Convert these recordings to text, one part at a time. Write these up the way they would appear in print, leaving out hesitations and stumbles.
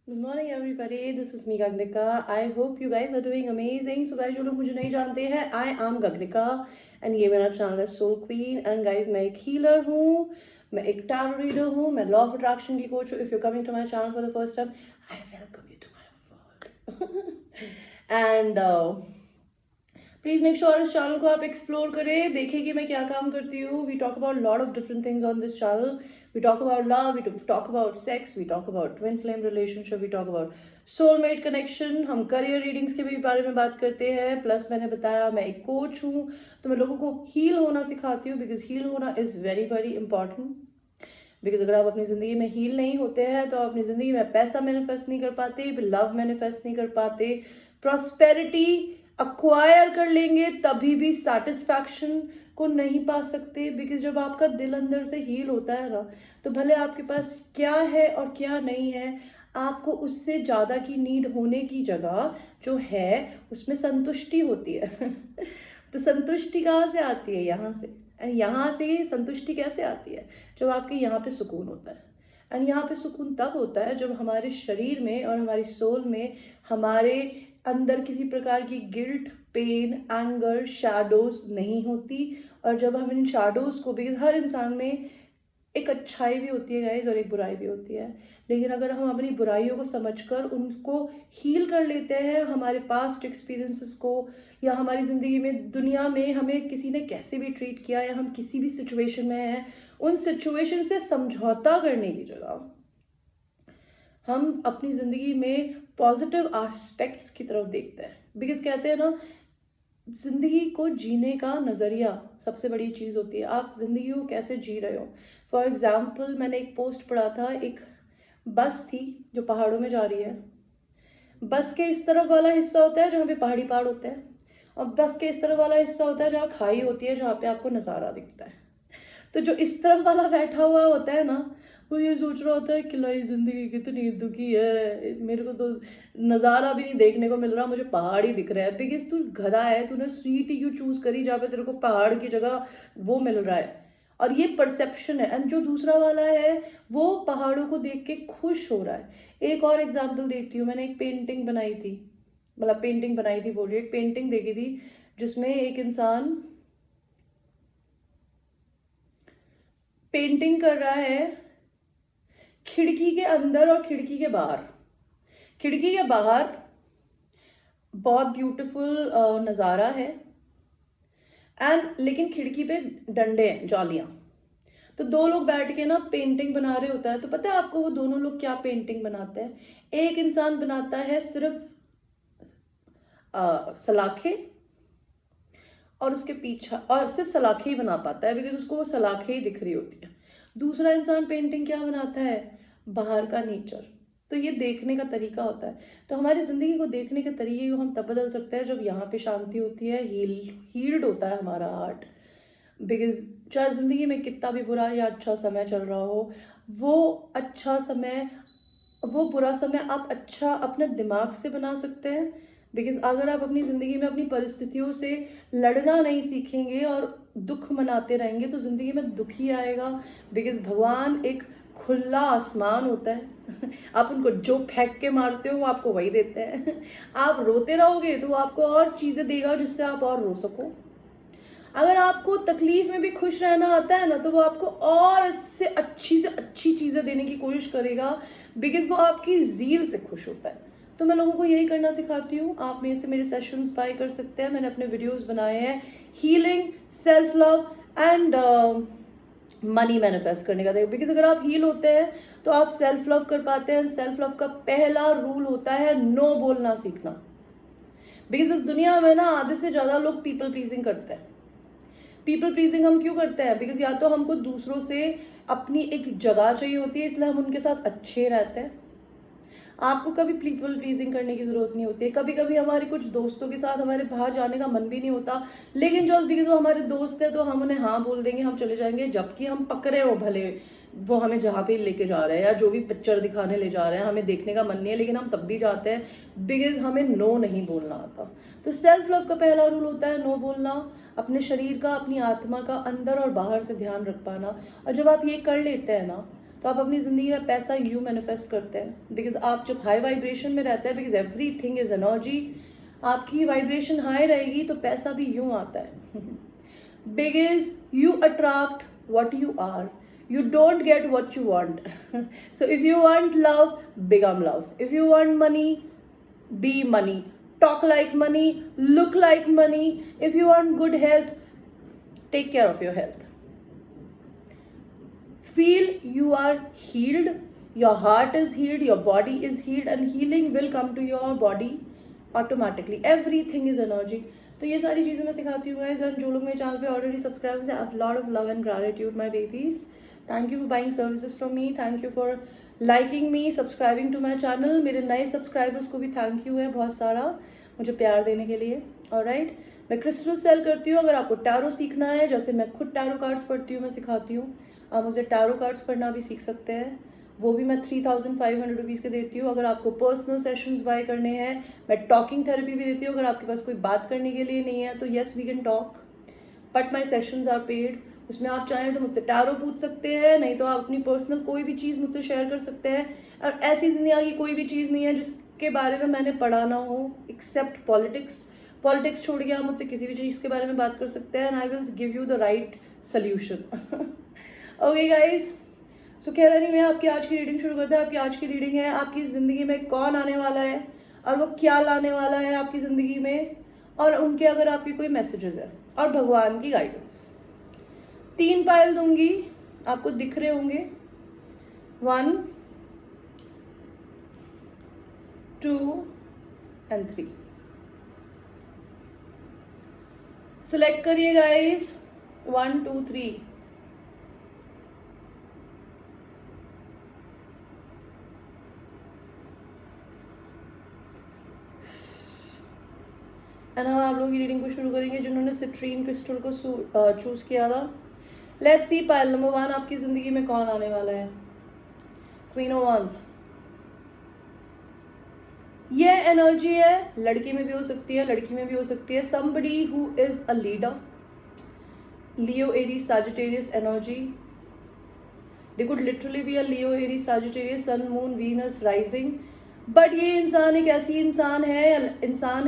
Good morning everybody, this is me Gagnika. I hope you guys are doing amazing. So guys, जो लोग मुझे नहीं जानते हैं, I am Gagnika and ये मेरा चैनल है Soul Queen. And guys, मैं एक healer हूँ, मैं एक tarot reader हूँ, मैं law of attraction की coach हूँ. If you're coming to my channel for the first time, I welcome you to my world. And please make sure इस चैनल को आप एक्सप्लोर करें, देखें कि मैं क्या काम करती हूँ. We talk about lot of different things on this channel. We talk about love, we talk about sex, we talk about twin flame relationship, we talk about soulmate connection. हम करियर रीडिंग्स के भी बारे में बात करते हैं. Plus मैंने बताया मैं एक कोच हूँ, तो मैं लोगों को हील होना सिखाती हूँ, बिकॉज हील होना is very very important. Because अगर आप अपनी ज़िंदगी में हील नहीं होते हैं तो आप अपनी ज़िंदगी में पैसा मैनिफेस्ट नहीं कर पाते, लव मैनिफेस्ट नहीं कर पाते, प्रॉस्पेरिटी अक्वायर कर लेंगे तभी भी सेटिस्फैक्शन को नहीं पा सकते. बिकॉज जब आपका दिल अंदर से हील होता है ना, तो भले आपके पास क्या है और क्या नहीं है, आपको उससे ज़्यादा की नीड होने की जगह जो है उसमें संतुष्टि होती है. तो संतुष्टि कहाँ से आती है? यहाँ से. एंड यहाँ से संतुष्टि कैसे आती है? जब आपके यहाँ पे सुकून होता है. एंड यहाँ पे सुकून तब होता है जब हमारे शरीर में और हमारी सोल में हमारे अंदर किसी प्रकार की गिल्ट, पेन, एंगर, शैडोज नहीं होती. और जब हम इन शैडोज को, बिकॉज हर इंसान में एक अच्छाई भी होती है गाइज और एक बुराई भी होती है, लेकिन अगर हम अपनी बुराइयों को समझकर उनको हील कर लेते हैं, हमारे पास्ट एक्सपीरियंसेस को, या हमारी ज़िंदगी में दुनिया में हमें किसी ने कैसे भी ट्रीट किया, या हम किसी भी सिचुएशन में हैं, उन सिचुएशन से समझौता करने की जगह हम अपनी ज़िंदगी में पॉजिटिव एस्पेक्ट्स की तरफ देखते हैं. बिकॉज कहते हैं ना, ज़िंदगी को जीने का नज़रिया सबसे बड़ी चीज़ होती है. आप ज़िंदगी को कैसे जी रहे हो. फॉर एग्ज़ाम्पल, मैंने एक पोस्ट पढ़ा था, एक बस थी जो पहाड़ों में जा रही है. बस के इस तरफ वाला हिस्सा होता है जहाँ पे पहाड़ी पहाड़ होते हैं, और बस के इस तरफ वाला हिस्सा होता है जहाँ खाई होती है, जहाँ पे आपको नज़ारा दिखता है. तो जो इस तरफ वाला बैठा हुआ होता है ना, वो ये सोच रहा होता है कि लाई जिंदगी कितनी दुखी है, मेरे को तो नज़ारा भी नहीं देखने को मिल रहा, मुझे पहाड़ ही दिख रहा है. बिकॉज तू गधा है, तूने सीट ही क्यों चूज करी जहाँ पे तेरे को पहाड़ की जगह वो मिल रहा है. और ये परसेप्शन है. एंड जो दूसरा वाला है वो पहाड़ों को देख के खुश हो रहा है. एक और एग्जाम्पल देखती हूँ. मैंने एक पेंटिंग बनाई थी, मतलब पेंटिंग बनाई थी बोल रही, एक पेंटिंग देखी थी जिसमें एक इंसान पेंटिंग कर रहा है खिड़की के अंदर और खिड़की के बाहर. खिड़की के बाहर बहुत ब्यूटीफुल नज़ारा है, एंड लेकिन खिड़की पे डंडे हैं, जालियां. तो दो लोग बैठ के ना पेंटिंग बना रहे होता है. तो पता है आपको वो दोनों लोग क्या पेंटिंग बनाते हैं? एक इंसान बनाता है सिर्फ सलाखें, और उसके पीछे, और सिर्फ सलाखें ही बना पाता है बिकॉज उसको वो सलाखें ही दिख रही होती है. दूसरा इंसान पेंटिंग क्या बनाता है? बाहर का नेचर. तो ये देखने का तरीका होता है. तो हमारी ज़िंदगी को देखने के तरीके को हम तब बदल सकते हैं जब यहाँ पे शांति होती है, हील्ड होता है हमारा हार्ट. बिकॉज चाहे ज़िंदगी में कितना भी बुरा या अच्छा समय चल रहा हो, वो अच्छा समय, वो बुरा समय आप अच्छा अपने दिमाग से बना सकते हैं. बिकॉज अगर आप अपनी ज़िंदगी में अपनी परिस्थितियों से लड़ना नहीं सीखेंगे और दुख मनाते रहेंगे तो ज़िंदगी में दुख ही आएगा. बिकॉज भगवान एक खुला आसमान होता है. आप उनको जो फेंक के मारते हो वो आपको वही देते हैं. आप रोते रहोगे तो वो आपको और चीज़ें देगा जिससे आप और रो सको. अगर आपको तकलीफ में भी खुश रहना आता है ना, तो वो आपको और से अच्छी चीज़ें देने की कोशिश करेगा. बिकॉज वो आपकी ज़ील से खुश होता है. तो मैं लोगों को यही करना सिखाती हूँ. आप मेरे से मेरे सेशंस बाय कर सकते हैं. मैंने अपने वीडियोस बनाए हैं healing, self love and money manifest करने का. देखो, बिकॉज अगर आप हील होते हैं तो आप सेल्फ लव कर पाते हैं. सेल्फ लव का पहला रूल होता है नो बोलना सीखना. बिकॉज इस दुनिया में ना आधे से ज़्यादा लोग पीपल प्लीजिंग करते हैं. पीपल प्लीजिंग हम क्यों करते हैं? बिकॉज या तो हमको दूसरों से अपनी एक जगह चाहिए होती है, इसलिए हम उनके साथ अच्छे रहते हैं. आपको कभी पीपल प्लीजिंग करने की जरूरत नहीं होती है. कभी कभी हमारे कुछ दोस्तों के साथ हमारे बाहर जाने का मन भी नहीं होता, लेकिन जस्ट बिकॉज वो हमारे दोस्त है तो हम उन्हें हाँ बोल देंगे, हम चले जाएंगे, जबकि हम पकड़े हो भले वो हमें जहाँ पे लेके जा रहे हैं या जो भी पिक्चर दिखाने ले जा रहे हैं, हमें देखने का मन नहीं है, लेकिन हम तब भी जाते हैं बिकॉज हमें नो नहीं बोलना आता. तो सेल्फ लव का पहला रूल होता है नो बोलना. अपने शरीर का, अपनी आत्मा का अंदर और बाहर से ध्यान रख पाना. और जब आप ये कर लेते हैं ना, तो आप अपनी ज़िंदगी में पैसा यूँ मैनिफेस्ट करते हैं, बिकॉज आप जब हाई वाइब्रेशन में रहते हैं, बिकॉज एवरीथिंग इज एनर्जी, आपकी वाइब्रेशन हाई रहेगी तो पैसा भी यूँ आता है। Because you attract what you are, you don't get what you want. So if you want love, become love. If you want money, be money, talk like money, look like money. If you want good health, take care of your health. Feel you are healed, your heart is healed, your body is healed, and healing will come to your body automatically. Everything is energy. तो ये सारी चीज़ें मैं सिखाती हूँ guys, जो लोग मेरे चैनल पे ऑलरेडी सब्सक्राइब हैं, I lot of love and gratitude my babies. Thank you for buying services from me, thank you for liking me, subscribing to my channel. मेरे नए सब्सक्राइबर्स को भी थैंक यू है बहुत सारा मुझे प्यार देने के लिए. ऑलराइट, मैं क्रिस्टल सेल करती हूँ. अगर आपको टैरो सीखना है, जैसे मैं खुद टैरो कार्ड्स पढ़ती हूँ, मैं सिखाती हूँ, आप मुझे टैरो कार्ड्स पढ़ना भी सीख सकते हैं. वो भी मैं 3500 रुपीज़ के देती हूँ. अगर आपको पर्सनल सेशंस बाय करने हैं, मैं टॉकिंग थेरेपी भी देती हूँ. अगर आपके पास कोई बात करने के लिए नहीं है तो yes we can talk, but my sessions are paid. उसमें आप चाहें तो मुझसे टैरो पूछ सकते हैं, नहीं तो आप अपनी पर्सनल कोई भी चीज़ मुझसे शेयर कर सकते हैं. और ऐसी दुनिया की कोई भी चीज़ नहीं है जिसके बारे में मैंने पढ़ा ना हो, एक्सेप्ट पॉलिटिक्स. पॉलिटिक्स छोड़ के आप मुझसे किसी भी चीज़ के बारे में बात कर सकते हैं, and I will give you the right solution. Okay guys, so कह रहा नहीं, मैं आपकी आज की रीडिंग शुरू करते हैं. आपकी आज की रीडिंग है, आपकी ज़िंदगी में कौन आने वाला है और वो क्या लाने वाला है आपकी ज़िंदगी में, और उनके अगर आपकी कोई मैसेजेस है, और भगवान की गाइडेंस. 3 पायल दूंगी, आपको दिख रहे होंगे. 1, 2 एंड 3. सिलेक्ट करिए गाइस, 1, 2, 3. एंड हम आप लोगों की रीडिंग को शुरू करेंगे जिन्होंने सिट्रीन क्रिस्टल को चूज किया था. लेट्स सी पायल नंबर 1, आपकी जिंदगी में कौन आने वाला है. Queen of wands. ये एनर्जी है, लड़के में भी हो सकती है, लड़की में भी हो सकती है. Somebody who is a leader, Leo Aries Sagittarius energy. They could literally be a Leo Aries Sagittarius, sun moon Venus rising. But ये इंसान एक ऐसी इंसान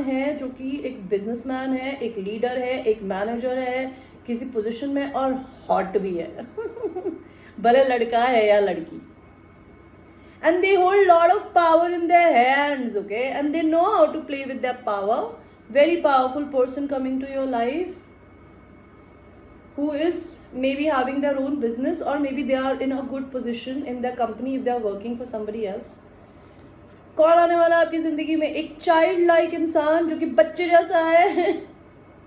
है जो कि एक बिजनेसमैन है, एक लीडर है, एक मैनेजर है, किसी पोजीशन में, और हॉट भी है. भले लड़का है या लड़की. And they hold lot of power in their hands, okay, and they know how to play with their power. Very powerful person coming to your life, who is maybe having their own business, or maybe they are in a good position in their company if they are working for somebody else. कौन आने वाला है आपकी जिंदगी में? एक child like इंसान जो कि बच्चे जैसा है,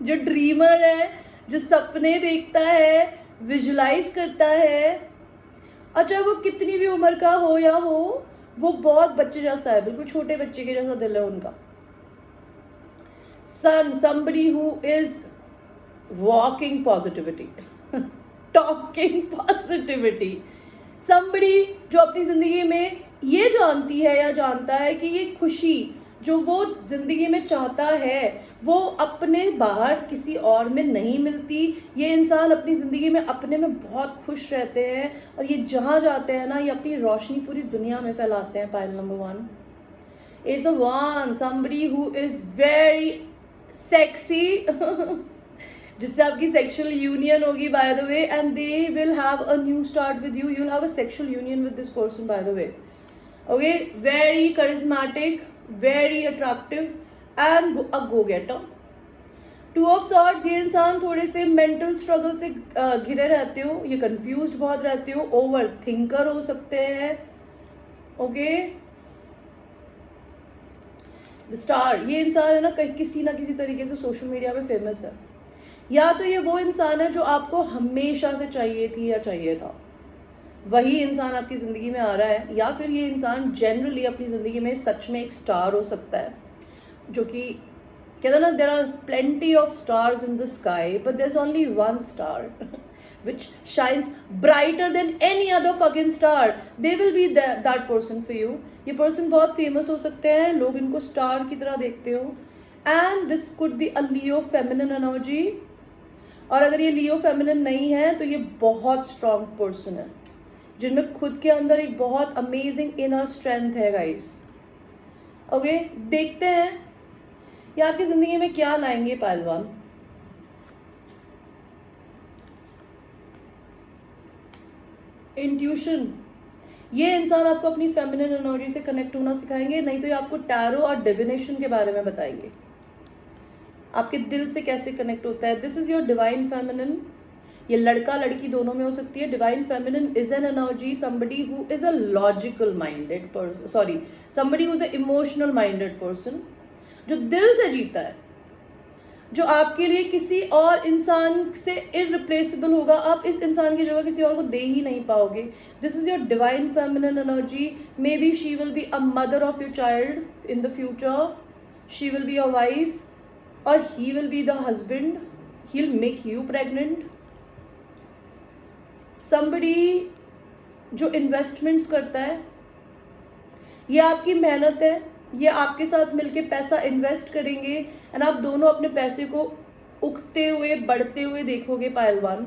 जो ड्रीमर है, जो सपने देखता है, विजुलाइज करता है, और चाहे वो कितनी भी उम्र का हो या हो, वो बहुत बच्चे जैसा है, बिल्कुल छोटे बच्चे के जैसा दिल है उनका. सन, somebody who is walking positivity, talking positivity. somebody जो अपनी जिंदगी में ये जानती है या जानता है कि ये खुशी जो वो जिंदगी में चाहता है वो अपने बाहर किसी और में नहीं मिलती. ये इंसान अपनी जिंदगी में अपने में बहुत खुश रहते हैं, और ये जहाँ जाते हैं ना, ये अपनी रोशनी पूरी दुनिया में फैलाते हैं. Pile number 1, Ace of Wands, somebody who is very sexy, जिससे आपकी सेक्सुअल यूनियन होगी by the way, and they will have a new start with you. You will have a sexual union with this person by the way. Okay, very charismatic, very attractive, and a go getter. 2 of swords. ये इंसान थोड़े से mental struggle से घिरे रहते हो, ये confused बहुत रहते हो, ओवर थिंकर हो सकते हैं. Okay, the star. ये इंसान है ना, किसी ना किसी तरीके से सोशल मीडिया पे फेमस है, या तो ये वो इंसान है जो आपको हमेशा से चाहिए थी या चाहिए था, वही इंसान आपकी ज़िंदगी में आ रहा है. या फिर ये इंसान जनरली अपनी ज़िंदगी में सच में एक स्टार हो सकता है, जो कि कहते हैं ना, there are plenty of stars in the sky, but there is only one star which shines brighter than any other fucking star. They will be that person for you. ये person बहुत famous हो सकते हैं, लोग इनको star की तरह देखते हो. And this could be a Leo feminine energy. और अगर ये लियो फेमिनिन नहीं है तो ये बहुत स्ट्रॉन्ग पर्सन है, जिनमें खुद के अंदर एक बहुत अमेजिंग इनर स्ट्रेंथ है गाइस। ओके, देखते हैं ये आपकी जिंदगी में क्या लाएंगे पहलवान। इंट्यूशन, ये इंसान आपको अपनी फेमिनिन एनर्जी से कनेक्ट होना सिखाएंगे, नहीं तो ये आपको टैरो और डिविनेशन के बारे में बताएंगे, आपके दिल से कैसे कनेक्ट होता है। This is your divine feminine. ये लड़का लड़की दोनों में हो सकती है। Divine feminine is an energy somebody who is a logical minded person, sorry somebody who is a emotional minded person, जो दिल से जीता है, जो आपके लिए किसी और इंसान से इररिप्लेसेबल होगा। आप इस इंसान की जगह किसी और को दे ही नहीं पाओगे। This is your divine feminine energy. May be she will be a mother of your child in the future, she will be your wife, or he will be the husband, he'll make you pregnant. somebody जो investments करता है, ये आपकी मेहनत है, ये आपके साथ मिलके पैसा इन्वेस्ट करेंगे एंड आप दोनों अपने पैसे को उगते हुए बढ़ते हुए देखोगे पहलवान।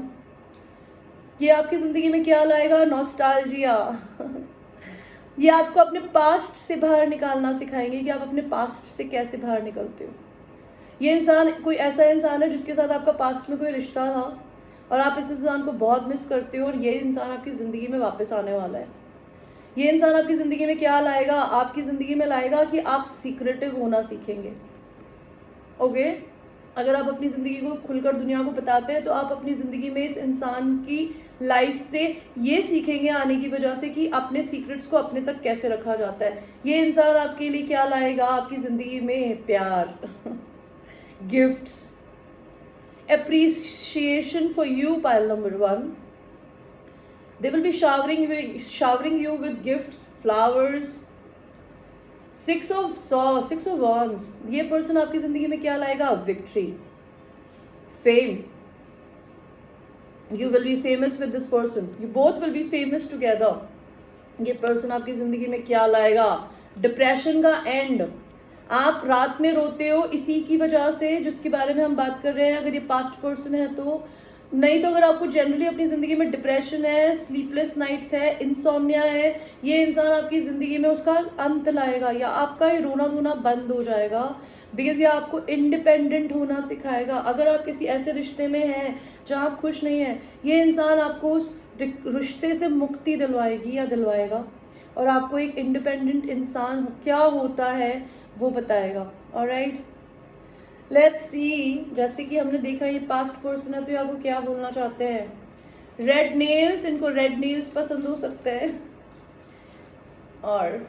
ये आपकी जिंदगी में क्या लाएगा? नॉस्टैल्जिया। ये आपको अपने पास्ट से बाहर निकालना सिखाएंगे कि आप अपने पास्ट से कैसे बाहर निकलते हो। ये इंसान कोई ऐसा इंसान है जिसके साथ आपका पास्ट में कोई रिश्ता था और आप इस इंसान को बहुत मिस करते हो, और ये इंसान आपकी ज़िंदगी में वापस आने वाला है। ये इंसान आपकी ज़िंदगी में क्या लाएगा? आपकी ज़िंदगी में लाएगा कि आप सीक्रेटिव होना सीखेंगे। ओके, अगर आप अपनी ज़िंदगी को खुलकर दुनिया को बताते हैं तो आप अपनी ज़िंदगी में इस इंसान की लाइफ से ये सीखेंगे आने की वजह से कि अपने सीक्रेट्स को अपने तक कैसे रखा जाता है। ये इंसान आपके लिए क्या लाएगा आपकी ज़िंदगी में? प्यार, gifts, appreciation for you, pile number 1. They will be showering you with gifts, flowers. Six of wands. ये पर्सन आपकी जिंदगी में क्या लाएगा? Victory, fame. You will be famous with this person. You both will be famous together. ये person आपकी जिंदगी में क्या लाएगा? डिप्रेशन का एंड। आप रात में रोते हो इसी की वजह से जिसके बारे में हम बात कर रहे हैं, अगर ये पास्ट पर्सन है तो। नहीं तो अगर आपको जनरली अपनी ज़िंदगी में डिप्रेशन है, स्लीपलेस नाइट्स है, इंसोम्निया है, ये इंसान आपकी ज़िंदगी में उसका अंत लाएगा, या आपका ये रोना धोना बंद हो जाएगा, बिकॉज ये आपको इंडिपेंडेंट होना सिखाएगा। अगर आप किसी ऐसे रिश्ते में हैं जहाँ आप खुश नहीं हैं, ये इंसान आपको उस रिश्ते से मुक्ति दिलवाएगी या दिलवाएगा, और आपको एक इंडिपेंडेंट इंसान क्या होता है वो बताएगा। Alright, let's see. जैसे कि हमने देखा ये पास्ट पर्सन है, तो ये आपको क्या बोलना चाहते हैं? रेड नेल्स, इनको रेड नेल्स पसंद हो सकते हैं। और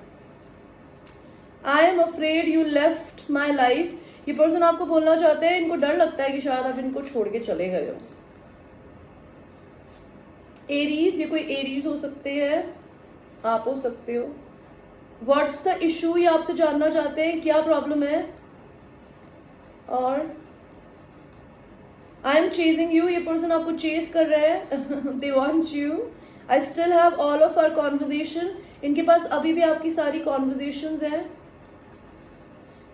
I am afraid you left my life, ये पर्सन आपको बोलना चाहते हैं इनको डर लगता है कि शायद आप इनको छोड़ के चले गए हो। एरीज, ये कोई एरीज हो सकते हैं, आप हो सकते हो। व्हाट्स द इशू, ये आपसे जानना चाहते हैं क्या प्रॉब्लम है। और आई एम चेजिंग यू, ये पर्सन आपको चेस कर रहा है। They want you. I still have all of our conversation, इनके पास अभी भी आपकी सारी कॉन्वर्जेशंस हैं,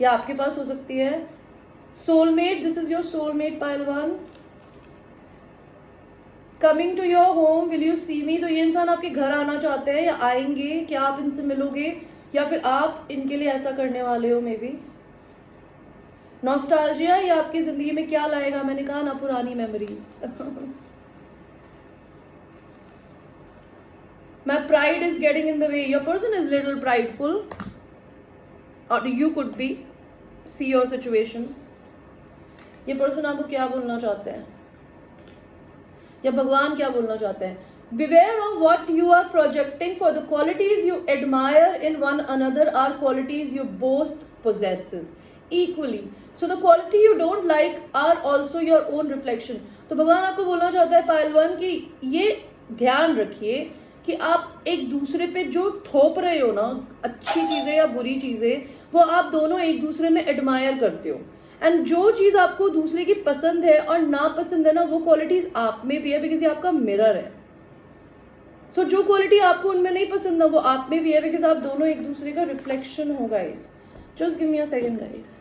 या आपके पास हो सकती है। Soulmate, this is your soulmate पहलवान। Coming to your home, will you see me, तो ये इंसान आपके घर आना चाहते हैं या आएंगे, क्या आप इनसे मिलोगे या फिर आप इनके लिए ऐसा करने वाले हो मे बी। नॉस्टैल्जिया, ये आपकी जिंदगी में क्या लाएगा? मैंने कहा ना, पुरानी memories. My pride is getting in the way. Your person is little prideful, or you could be. See your situation. ये पर्सन आपको क्या बोलना चाहते हैं, या भगवान क्या बोलना चाहते हैं? Beware of what you are projecting, for the qualities you admire in one another are qualities you both possesses equally. So the quality you don't like are also your own reflection. तो भगवान आपको बोलना चाहता है पहलवान कि ये ध्यान रखिए कि आप एक दूसरे पे जो थोप रहे हो ना, अच्छी चीजें या बुरी चीजें, वो आप दोनों एक दूसरे में एडमायर करते हो। एंड जो चीज आपको दूसरे की पसंद है और नापसंद है ना, वो क्वालिटीज आप में भी है, बिकॉज ये आपका मिरर है। सो जो क्वालिटी आपको उनमें नहीं पसंद है वो आप में भी है, बिकॉज आप दोनों एक दूसरे का रिफ्लेक्शन हो guys. Just give me a second guys.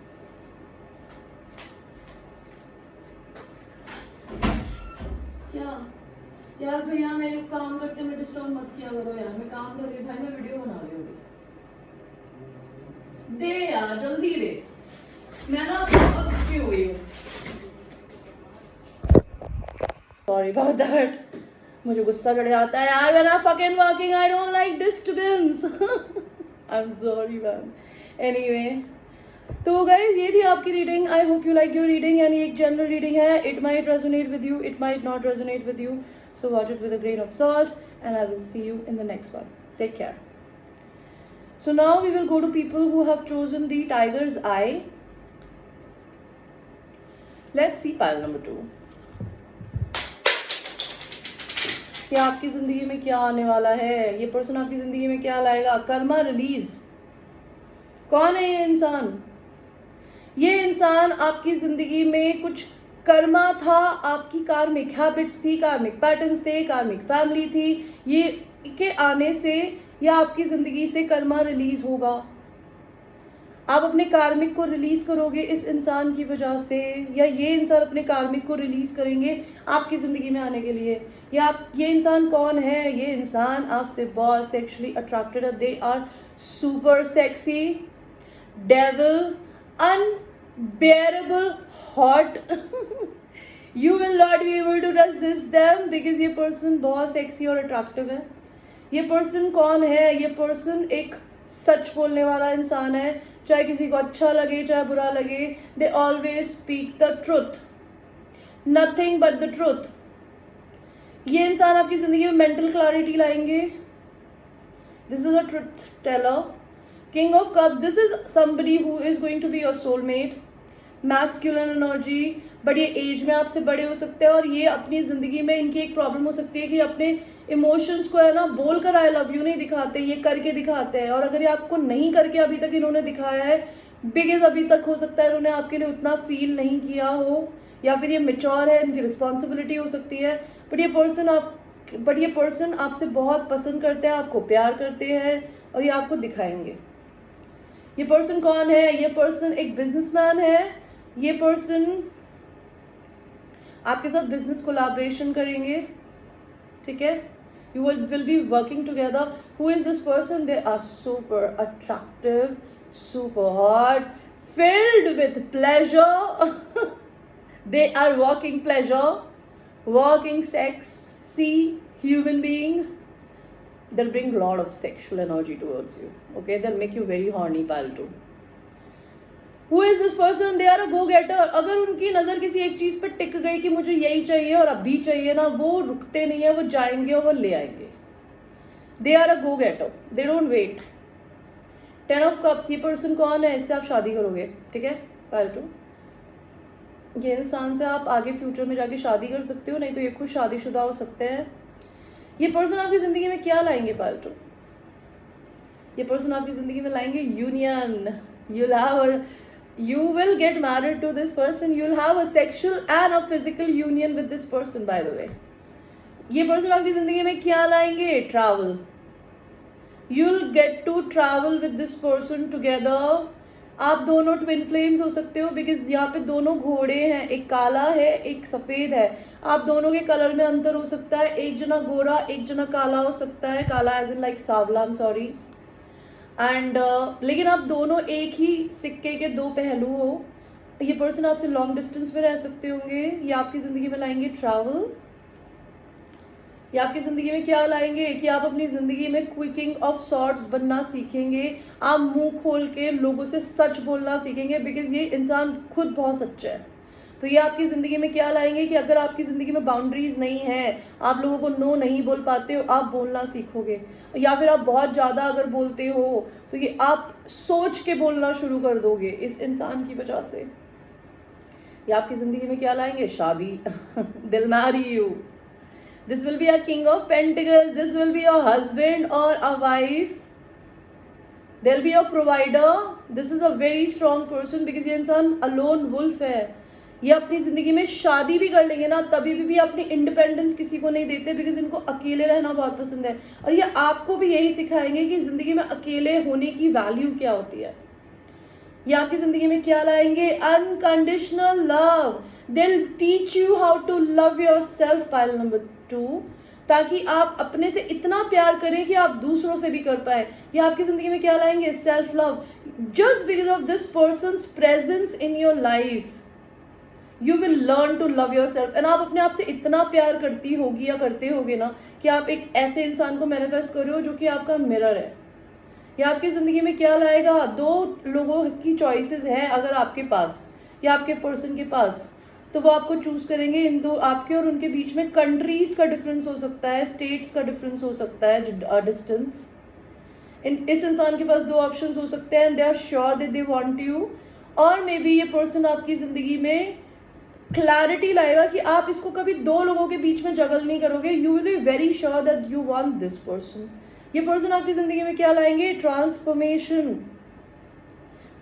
यार भैया मेरे काम करते में डिस्टर्ब मत किया करो यार, मैं काम कर रही हूँ भाई, मैं वीडियो बना रही हूँ। दे यार जल्दी दे, मैं ना बहुत दुखी हो गई हूँ। सॉरी अबाउट दैट, मुझे गुस्सा चढ़ जाता है यार when I fucking working, I don't like disturbance. I am sorry ma'am. Anyway, तो गाइज ये थी आपकी reading. I hope you like your reading. यानी एक जनरल रीडिंग है, it might resonate with you, it might not resonate with you, so watch it with a grain of salt and I will see you in the next one. Take care. So now we will go to people who have chosen the tiger's eye. Let's see pile number 2. कि आपकी जिंदगी में क्या आने वाला है, ये person आपकी जिंदगी में क्या लाएगा। कर्मा रिलीज। कौन है ये इंसान? ये इंसान आपकी जिंदगी में कुछ कर्मा था, आपकी कार्मिक हैबिट्स थी, कार्मिक पैटर्न्स थे, कार्मिक फैमिली थी, ये के आने से या आपकी जिंदगी से कर्मा रिलीज होगा। आप अपने कार्मिक को रिलीज करोगे इस इंसान की वजह से, या ये इंसान अपने कार्मिक को रिलीज करेंगे आपकी जिंदगी में आने के लिए। या आप, ये इंसान कौन है? ये इंसान आपसे बहुत सेक्सुअली अट्रैक्टेड है। They are super sexy, devil, unbearable hot. You will not be able to resist them because ये पर्सन बहुत सेक्सी और अट्रैक्टिव है। ये पर्सन कौन है? ये पर्सन एक सच बोलने वाला इंसान है, चाहे किसी को अच्छा लगे चाहे बुरा लगे। They always speak the truth, nothing but the truth. ये इंसान आपकी जिंदगी में मेंटल क्लैरिटी लाएंगे। This is a truth teller, king of cups. This is somebody who is going to be your soulmate, masculine energy, but ये age में आपसे बड़े हो सकते हैं और ये अपनी जिंदगी में इनकी एक प्रॉब्लम हो सकती है कि अपने इमोशंस को है ना बोलकर आई लव यू नहीं दिखाते, ये करके दिखाते हैं। और अगर ये आपको नहीं करके अभी तक इन्होंने दिखाया है, बिकॉज अभी तक हो सकता है इन्होंने आपके लिए उतना फील नहीं किया हो, या फिर ये मेच्योर है, इनकी रिस्पॉन्सिबिलिटी हो सकती है। बट ये पर्सन आपसे बहुत पसंद करते हैं, आपको प्यार करते हैं और ये आपको दिखाएंगे। ये पर्सन कौन है? ये पर्सन एक बिजनेसमैन है। ये पर्सन आपके साथ बिजनेस कोलैबोरेशन करेंगे, ठीक है। You will be working together. Who is this person? They are super attractive, super hot, filled with pleasure. They are walking pleasure, walking sexy human being. They'll bring a lot of sexual energy towards you. Okay, they'll make you very horny pal too. Who is this person? They are a go getter. अगर उनकी नज़र किसी एक चीज़ पर टिक गई कि मुझे यही चाहिए और अभी चाहिए ना, वो रुकते नहीं है, वो जाएंगे और वो ले आएंगे। They are a go getter. They don't wait. 10 of cups, ये पर्सन कौन है? इससे आप शादी करोगे, ठीक है। पालतू, ये इंसान से आप आगे फ्यूचर में जाके शादी कर सकते हो, नहीं तो ये खुद शादीशुदा हो सकते हैं। ये पर्सन आपकी जिंदगी में क्या लाएंगे पालतू? ये पर्सन आपकी जिंदगी में लाएंगे union. You will get married to this person. You'll have a sexual and a physical union with this person, by the way. ये पर्सन आपकी जिंदगी में क्या लाएंगे? Travel. You'll get to travel with this person together. आप दोनों twin flames हो सकते हो, बिकॉज यहाँ पे दोनों घोड़े हैं, एक काला है एक सफेद है। आप दोनों के कलर में अंतर हो सकता है, एक जना गोरा एक जना काला हो सकता है, काला एज इन लाइक सावला, सॉरी। एंड लेकिन आप दोनों एक ही सिक्के के दो पहलू हो। ये पर्सन आपसे लॉन्ग डिस्टेंस में रह सकते होंगे। ये आपकी ज़िंदगी में लाएंगे ट्रैवल। ये आपकी ज़िंदगी में क्या लाएंगे कि आप अपनी ज़िंदगी में क्विकिंग ऑफ सॉर्ट्स बनना सीखेंगे। आप मुंह खोल के लोगों से सच बोलना सीखेंगे, बिकॉज ये इंसान खुद बहुत सच्चा है। तो ये आपकी ज़िंदगी में क्या लाएंगे कि अगर आपकी ज़िंदगी में बाउंड्रीज नहीं है, आप लोगों को नो नहीं बोल पाते हो, आप बोलना सीखोगे। या फिर आप बहुत ज़्यादा अगर बोलते हो तो ये आप सोच के बोलना शुरू कर दोगे इस इंसान की वजह से। ये आपकी ज़िंदगी में क्या लाएंगे? शादी। Will marry you. This will be a king of pentacles. This will be your husband और a wife. There will be a provider. This is a very strong person, because ये इंसान अलोन वुल्फ है। ये अपनी जिंदगी में शादी भी कर लेंगे ना, तभी भी अपनी इंडिपेंडेंस किसी को नहीं देते, बिकॉज इनको अकेले रहना बहुत पसंद है। और ये आपको भी यही सिखाएंगे कि जिंदगी में अकेले होने की वैल्यू क्या होती है। ये आपकी जिंदगी में क्या लाएंगे? Unconditional love. They will teach you how to love yourself. Pile number 2, ताकि आप अपने से इतना प्यार करें कि आप दूसरों से भी कर पाए। या आपकी ज़िंदगी में क्या लाएंगे? Self love. Just because of this person's presence in your life you will learn to love yourself. And आप अपने आप से इतना प्यार करती होगी या करते होगे ना कि आप एक ऐसे इंसान को मैनिफेस्ट कर रहे हो जो कि आपका मिरर है। या आपकी ज़िंदगी में क्या लाएगा? 2 लोगों की चॉइसेस हैं अगर आपके पास या आपके पर्सन के पास, तो वो आपको चूज करेंगे। इन दो आपके और उनके बीच में कंट्रीज का डिफरेंस हो सकता है, स्टेट्स का डिफरेंस हो सकता है, डिस्टेंस। इस इंसान के पास 2 ऑप्शंस हो सकते हैं, they are sure that they want you. और मे बी ये पर्सन आपकी ज़िंदगी में क्लैरिटी लाएगा कि आप इसको कभी 2 लोगों के बीच में जगल नहीं करोगे। You will be very sure that you want this person. ये पर्सन आपकी ज़िंदगी में क्या लाएंगे? ट्रांसफॉर्मेशन,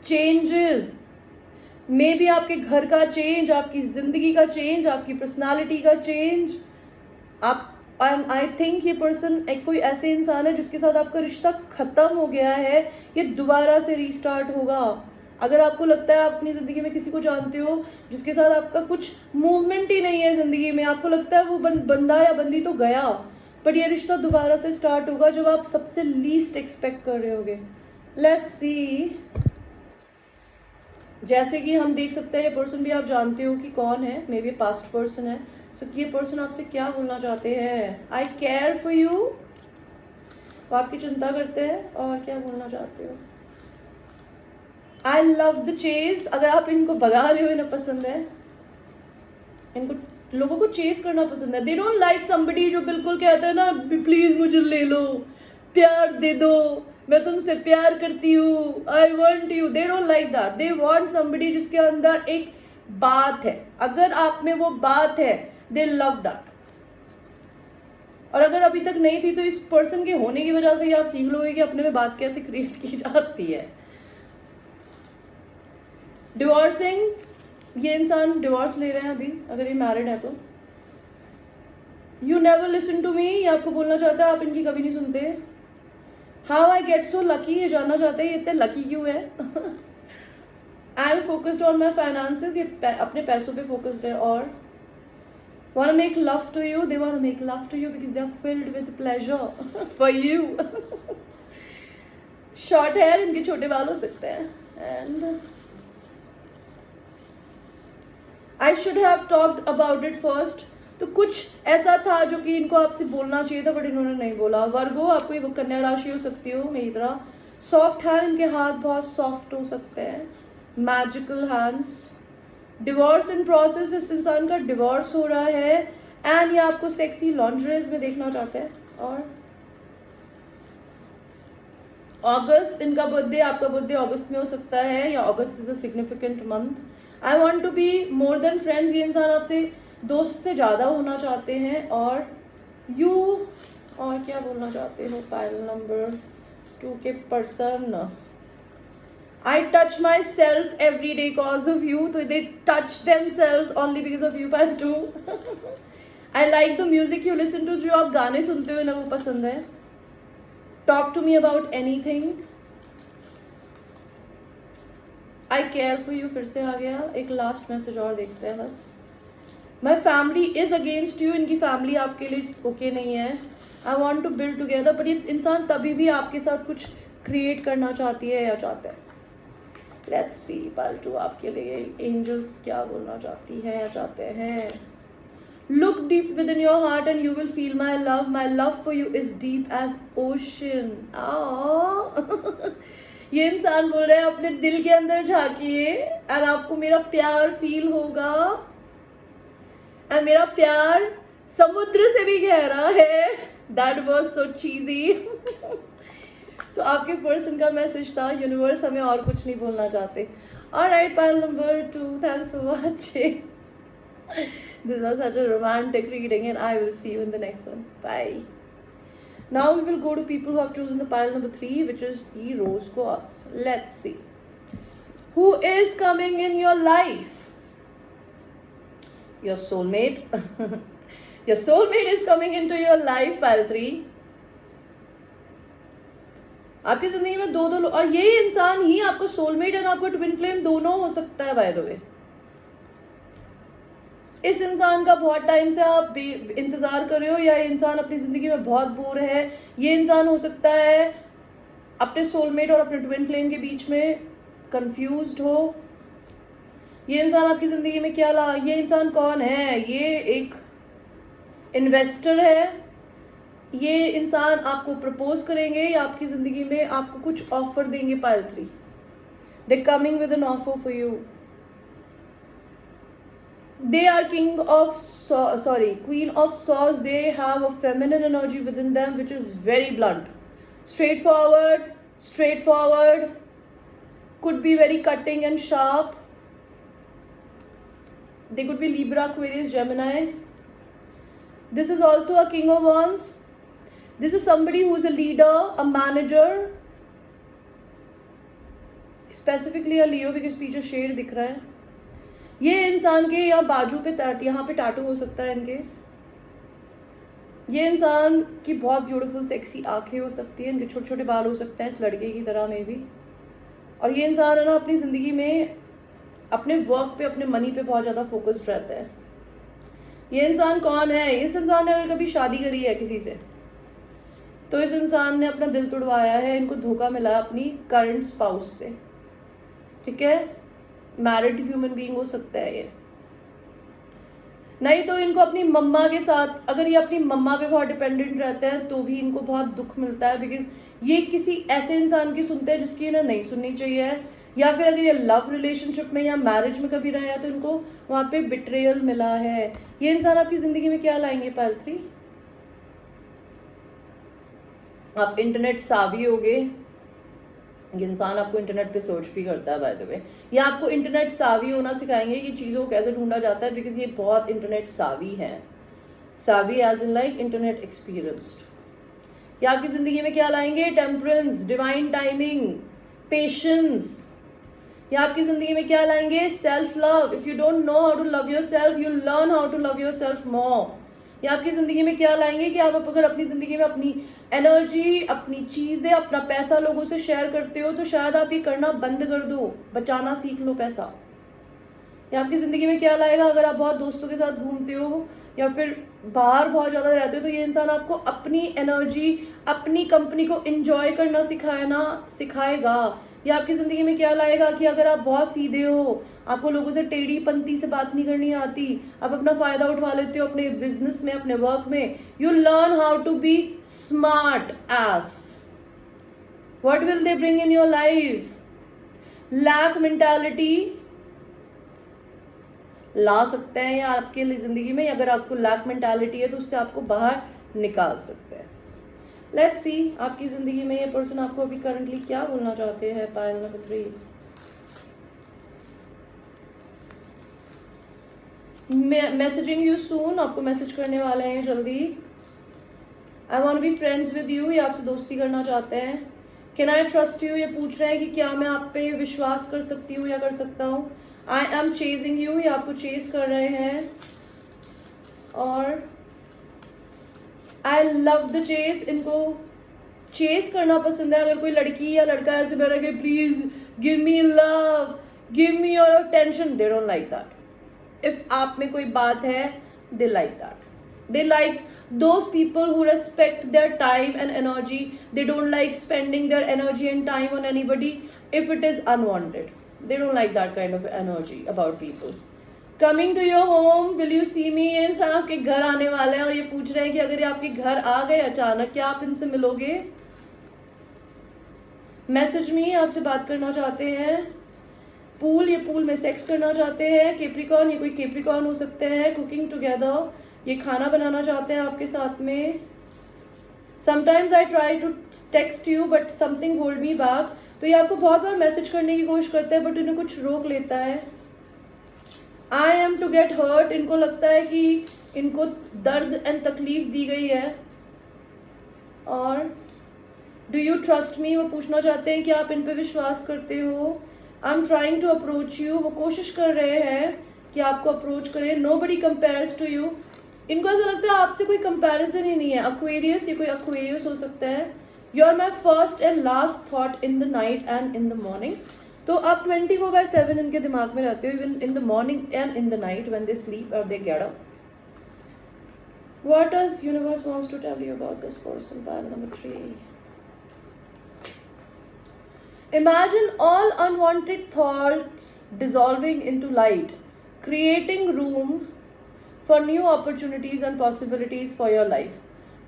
चेंजेस, मे बी आपके घर का चेंज, आपकी ज़िंदगी का चेंज, आपकी पर्सनालिटी का चेंज। आप आई थिंक ये पर्सन एक कोई ऐसे इंसान है जिसके साथ आपका रिश्ता ख़त्म हो गया है, ये दोबारा से रीस्टार्ट होगा। अगर आपको लगता है आप अपनी ज़िंदगी में किसी को जानते हो जिसके साथ आपका कुछ मूवमेंट ही नहीं है ज़िंदगी में, आपको लगता है वो बंदा या बंदी तो गया, बट ये रिश्ता दोबारा से स्टार्ट होगा जब आप सबसे लीस्ट एक्सपेक्ट कर रहे होगे। Let's see. जैसे कि हम देख सकते हैं ये पर्सन भी आप जानते हो कि कौन है, मे बी पास्ट पर्सन है। सो ये पर्सन आपसे क्या बोलना चाहते हैं? आई केयर फॉर यू, वो आपकी चिंता करते हैं। और क्या बोलना चाहते हो? I love the chase. अगर आप इनको भगा रहे हो, इन्हें पसंद है, इनको लोगों को चेस करना पसंद है। दे डोंट लाइक समबडी जो बिल्कुल कहता है ना प्लीज मुझे ले लो, प्यार दे दो, मैं तुमसे प्यार करती हूँ, I want you. They don't like that. They want somebody जिसके अंदर एक बात है। अगर आप में वो बात है, दे लव दैट। और अगर अभी तक नहीं थी तो इस पर्सन के होने की वजह से ही आप सीख लोगे कि अपने में बात कैसे क्रिएट की जाती है। डिवोर्सिंग, ये इंसान डिवोर्स ले रहे हैं अभी, अगर ये मैरिड है तो। You never listen to me, ये आपको बोलना चाहता है आप इनकी कभी नहीं सुनते। How I get so lucky, ये जानना चाहते हैं ये इतने लकी क्यों है। I am focused on my finances, ये अपने पैसों पे फोकस्ड है। और wanna make love to you, they wanna make love to you because they are filled with pleasure for you. Short hair, इनके छोटे बाल हो सकते हैं। And I should have talked about it first, तो कुछ ऐसा था जो कि इनको आपसे बोलना चाहिए था बट इन्होंने नहीं बोला। वर्गो, आपको ये कन्या राशि हो सकती हो मेरी तरह। सॉफ्ट हैंड, इनके हाथ बहुत सॉफ्ट हो सकते हैं। Magical hands. Divorce in process, इस इंसान का डिवोर्स हो रहा है। एंड ये आपको सेक्सी लॉन्ड्रेज में देखना चाहते हैं। और अगस्त, इनका बर्थडे, आपका बर्थडे अगस्त में हो सकता है, या August is a significant month. I want to be more than friends, ये इंसान आपसे दोस्त से ज़्यादा होना चाहते हैं। और यू, और क्या बोलना चाहते हो? पाइल नंबर 2 के person, I touch myself every day cause of you, so they touch themselves only because of you, pile 2. I like the music you listen to, जो आप गाने सुनते हो ना वो पसंद है। Talk to me about anything. I care for you फिर से आ गया। एक लास्ट मैसेज और देखते हैं बस। My family is against you, इनकी फैमिली आपके लिए ओके नहीं है। I want to build together, पर ये इंसान तभी भी आपके साथ कुछ क्रिएट करना चाहती है या चाहता है। लेट्स सी पाल्टू आपके लिए एंजल्स क्या बोलना चाहती है या चाहते हैं। Look deep within your heart and you will feel my love for you is deep as ocean. ये इंसान बोल रहा है अपने दिल के अंदर झांकिए और आपको मेरा प्यार फील होगा। और मेरा प्यार समुद्र से भी गहरा है। That was so cheesy. तो आपके पर्सन का मैसेज था, यूनिवर्स हमें और कुछ नहीं बोलना चाहते। Alright, pile number 2, thanks for watching. This was such a romantic reading and I will see you in the next one. Bye. Now we will go to people who have chosen the pile number 3 which is the rose quartz. Let's see who is coming in your life. Your soulmate. Your soulmate is coming into your life, pile 3। आपकी जिंदगी में 2 लोग, और ये इंसान ही आपको soulmate and आपको twin flame दोनों हो सकता है बाय द वे। इस इंसान का बहुत टाइम से आप इंतजार कर रहे हो, या ये इंसान अपनी जिंदगी में बहुत बोर है। ये इंसान हो सकता है अपने सोलमेट और अपने ट्विन फ्लेम के बीच में कंफ्यूज्ड हो। ये इंसान आपकी जिंदगी में क्या ला, ये इंसान कौन है? ये एक इन्वेस्टर है। ये इंसान आपको प्रपोज करेंगे या आपकी जिंदगी में आपको कुछ ऑफर देंगे। Pile 3, they coming with an offer for you. They are queen of swords. They have a feminine energy within them which is very blunt, straightforward, could be very cutting and sharp. They could be Libra, Aquarius, Gemini. This is also a king of wands. This is somebody who is a leader, a manager, specifically a Leo because पीछे शेर दिख रहा है। ये इंसान के या बाजू पे यहाँ पे टाटू हो सकता है इनके। ये इंसान की बहुत ब्यूटीफुल सेक्सी आंखें हो सकती है, इनके छोटे छोटे बाल हो सकते हैं इस लड़के की तरह में भी। और ये इंसान है ना अपनी ज़िंदगी में अपने वर्क पे, अपने मनी पे बहुत ज़्यादा फोकस्ड रहता है। ये इंसान कौन है? इस इंसान ने अगर कभी शादी करी है किसी से तो इस इंसान ने अपना दिल तोड़वाया है, इनको धोखा मिला अपनी करंट स्पाउस से। ठीक है, मैरिड ह्यूमन बीइंग हो सकता है ये, नहीं तो इनको अपनी मम्मा के साथ, अगर ये अपनी मम्मा पे बहुत डिपेंडेंट रहते हैं तो भी इनको बहुत दुख मिलता है, बिकॉज ये किसी ऐसे इंसान की सुनते हैं जिसकी इन्हें नहीं सुननी चाहिए। या फिर अगर ये लव रिलेशनशिप में या मैरिज में कभी रहे हैं तो इनको वहां पे बिट्रेयल मिला है। ये इंसान आपकी जिंदगी में क्या लाएंगे? पाइल 3, आप इंटरनेट सावी होगे। ये इंसान आपको इंटरनेट पे सर्च भी करता है बाय द वे, या आपको इंटरनेट सावी होना सिखाएंगे कि चीज़ों को कैसे ढूंढा जाता है, बिकॉज ये बहुत इंटरनेट सावी है। Savvy as in like internet experienced. या आपकी जिंदगी में क्या लाएंगे? Temperance, divine timing, patience. या आपकी जिंदगी में क्या लाएंगे? Self love. If you don't know how to love yourself, you learn how to love yourself more. या आपकी जिंदगी में क्या लाएंगे कि आप अगर अपनी जिंदगी में अपनी एनर्जी, अपनी चीजें, अपना पैसा लोगों से शेयर करते हो तो शायद आप ये करना बंद कर दो, बचाना सीख लो पैसा। या आपकी जिंदगी में क्या लाएगा? अगर आप बहुत दोस्तों के साथ घूमते हो या फिर बाहर बहुत ज्यादा रहते हो तो ये इंसान आपको अपनी एनर्जी, अपनी कंपनी को एंजॉय करना सिखाएगा। या आपकी जिंदगी में क्या लाएगा कि अगर आप बहुत सीधे हो, आपको लोगों से टेढ़ी पंती से बात नहीं करनी आती, आप अपना फायदा उठा लेते हो अपने बिजनेस में, अपने वर्क में, you learn how to be smart ass. What will they bring in your life? Lack mentality ला सकते हैं या आपके लिए जिंदगी में, अगर आपको लैक मेंटालिटी है तो उससे आपको बाहर निकाल सकते हैं। लेट्स सी आपकी जिंदगी में ये पर्सन आपको अभी करंटली क्या बोलना चाहते हैं। Pile number 3, messaging you soon, आपको मैसेज करने वाले हैं जल्दी। I want be friends with you, ये आपसे दोस्ती करना चाहते हैं। कैन आई ट्रस्ट यू, ये पूछ रहे हैं कि क्या मैं आप पे विश्वास कर सकती हूँ या कर सकता हूँ। आई एम चेजिंग यू, ये आपको चेज कर रहे हैं। और आई लव द चेस, इनको चेस करना पसंद है। अगर कोई लड़की या लड़का ऐसे बोल रहा है कि please give me love, give me your attention, they don't like that. If आप में कोई बात है, they like that. They like those people who respect their time and energy. They don't like spending their energy and time on anybody if it is unwanted. They don't like that kind of energy about people. Coming to your home, will you see me? ये इंसान आपके घर आने वाले हैं और ये पूछ रहे हैं कि अगर ये आपके घर आ गए अचानक, क्या आप इनसे मिलोगे? मैसेज में आपसे बात करना चाहते हैं। पूल, ये पूल में सेक्स करना चाहते हैं। कैप्रिकॉर्न, ये कोई कैप्रिकॉर्न हो सकते हैं। कुकिंग टुगेदर, ये खाना बनाना चाहते हैं आपके साथ में। Sometimes I try to text you but something hold me back, तो ये आपको बहुत बार मैसेज करने की कोशिश करते हैं बट इन्हें कुछ रोक लेता है। I am to get hurt, इनको लगता है कि इनको दर्द एंड तकलीफ दी गई है। और डू यू ट्रस्ट मी, वो पूछना चाहते हैं कि आप इन पे विश्वास करते हो। I am trying to approach you, वो कोशिश कर रहे हैं कि आपको अप्रोच करें। नोबडी कंपेयर्स टू यू, इनको ऐसा लगता है आपसे कोई कंपैरिजन ही नहीं है। अक्वेरियस, ये कोई अक्वेरियस हो सकता है। You are my first and last thought in the night and in the morning. तो आप 24/7 इनके दिमाग में रहते हो, even in the morning and in the night when they sleep और they get up. What does universe wants to tell you about this person? Pile number 3. Imagine all unwanted thoughts dissolving into light, creating room for new opportunities and possibilities for your life.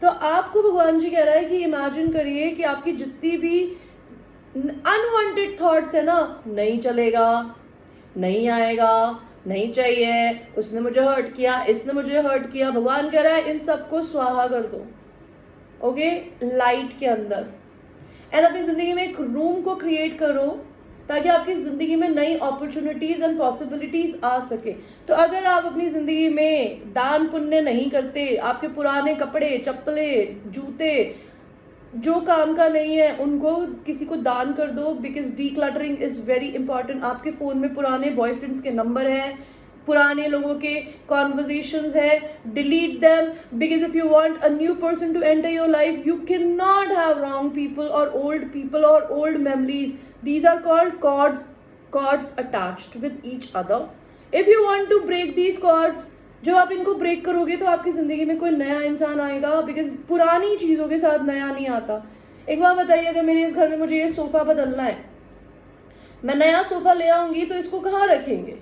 तो आपको भगवान जी कह रहा है कि imagine करिए कि आपकी जितनी भी अनवांटेड थॉट्स है ना, नहीं चलेगा, नहीं आएगा, नहीं चाहिए, उसने मुझे हर्ट किया, इसने मुझे हर्ट किया, भगवान कह रहा है इन सबको स्वाहा कर दो. ओके, लाइट के अंदर. एंड अपनी जिंदगी में एक रूम को क्रिएट करो ताकि आपकी जिंदगी में नई अपॉर्चुनिटीज एंड पॉसिबिलिटीज आ सके. तो अगर आप अपनी जिंदगी में दान पुण्य नहीं करते, आपके पुराने कपड़े, चप्पले, जूते जो काम का नहीं है उनको किसी को दान कर दो, because decluttering is very important. आपके फोन में पुराने बॉयफ्रेंड्स के नंबर है, पुराने लोगों के कॉन्वर्जेशंस है, delete them, because if you want a new person to enter your life you can not have wrong people और old memories. These are called cords attached with each other. If you want to break these cords, जब आप इनको break करोगे तो आपकी जिंदगी में कोई नया इंसान आएगा, बिकॉज पुरानी चीजों के साथ नया नहीं आता. एक बार बताइए, अगर मेरे इस घर में मुझे ये सोफा बदलना है, मैं नया सोफा ले आऊंगी तो इसको कहाँ रखेंगे?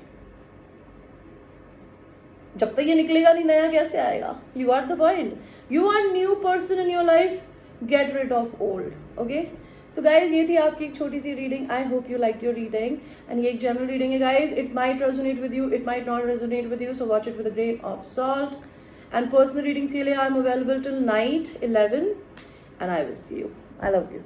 जब तक ये निकलेगा नहीं नया कैसे आएगा? You are the point. You are new person in your life, get rid of old. Okay, so guys ये थी आपकी एक छोटी सी reading. I hope you like your reading. And ये एक जनरल रीडिंग है guys. It might resonate with you, it might not resonate with you, so watch it with a grain of salt. And personal readings के लिए I am available till night 11 and I will see you. I love you.